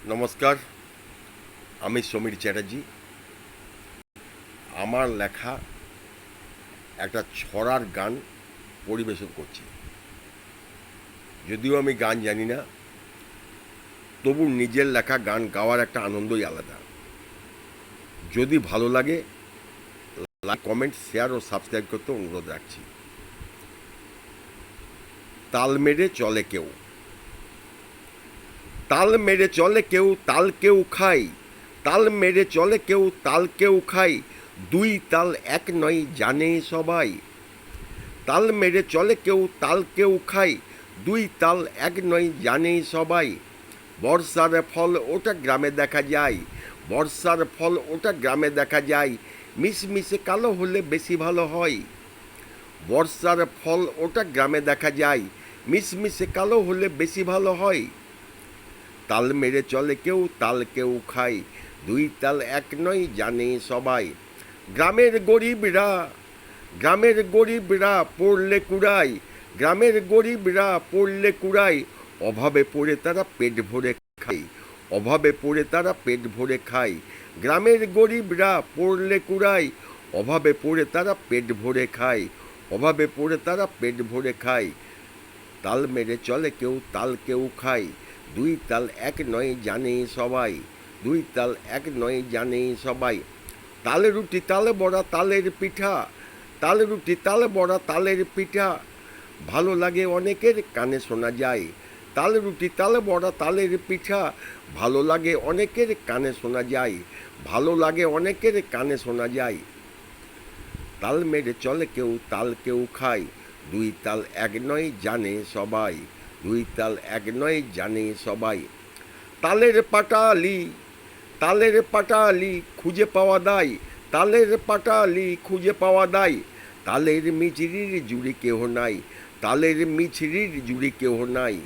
নমস্কার, আমি সমীর চ্যাটার্জি। আমার লেখা একটা ছড়ার গান পরিবেশন করছি। যদিও আমি গান জানি না, তবু নিজের লেখা গান গাওয়ার একটা আনন্দই আলাদা। যদি ভালো লাগে, লাইক, কমেন্ট, শেয়ার ও সাবস্ক্রাইব করতে অনুরোধ রাখছি। তাল মেরে চলে কেউ, তাল মেরে চলে কেউ, তাল কেউ খাই। তাল মেরে চলে কেউ, তাল কেউ খাই। দুই তাল এক নয় জানে সবাই। তাল মেরে চলে কেউ, তাল কেউ খাই। দুই তাল এক নয় জানে সবাই। বর্ষার ফল ওটা গ্রামে দেখা যায়। বর্ষার ফল ওটা গ্রামে দেখা যায়। মিশমিশে কালো হলে বেশি ভালো হয়। বর্ষার ফল ওটা গ্রামে দেখা যায়। মিশমিশে কালো হলে বেশি ভালো হয়। তাল মেরে চলে কেউ, তাল কেউ খায়। দুই তাল এক নয় জানে সবাই। গ্রামের গরিবরা, গ্রামের গরিবরা পড়লে কুড়াই। গ্রামের গরিবরা পড়লে কুড়াই। অভাবে পড়ে তারা পেট ভরে খায়। অভাবে পড়ে তারা পেট ভরে খায়। গ্রামের গরিবরা পড়লে কুড়াই। অভাবে পড়ে তারা পেট ভরে খায়। অভাবে পড়ে তারা পেট ভরে খায়। তাল মেরে চলে কেউ, তাল কেউ খায়। দুই তাল এক নয় জানে সবাই। দুই তাল এক নয় জানে সবাই। তালে রুটি তালে বড়া তালের পিঠা। তালে রুটি তালে বড়া তালের পিঠা। ভালো লাগে অনেকের কানে শোনা যায়। তাল রুটি তালে বড়া তালের পিঠা। ভালো লাগে অনেকের কানে শোনা যায়। ভালো লাগে অনেকের কানে শোনা যায়। তাল মেরে চলে কেউ, তাল কেউ খায়। দুই তাল এক নয় জানে সবাই। দুই তাল এক নয় জানে সবাই। তালের পাটালি, তালের পাটালি খুঁজে পাওয়া দায়। তালের পাটালি খুঁজে পাওয়া দায়। তালের মিছরির জুড়ি কেহ নাই। তালের মিছরির জুড়ি কেহ নাই।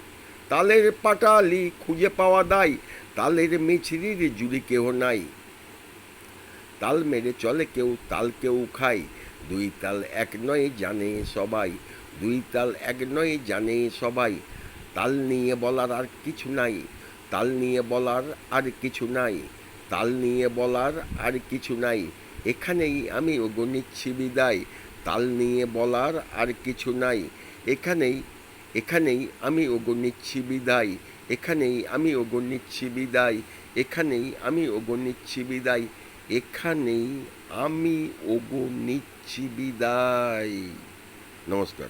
তালের পাটালি খুঁজে পাওয়া দায়। তালের মিছরির জুড়ি কেহ নাই। তাল মেরে চলে কেউ, তাল কেউ খায়। দুই তাল এক নয় জানে সবাই। দুই তাল এক নয় জানে সবাই। তাল নিয়ে বলার আর কিছু নাই। তাল নিয়ে বলার আর কিছু নাই। তাল নিয়ে বলার আর কিছু নাই। এখানেই আমি ওগো নিচ্ছি বিদায়। তাল নিয়ে বলার আর কিছু নাই। এখানেই এখানেই আমি ওগো নিচ্ছি বিদায়। এখানেই আমি ওগো নিচ্ছি বিদায়। এখানেই আমি ওগো নিচ্ছি বিদায়। এখানেই আমি ওগো নিচ্ছি বিদায়। নমস্কার।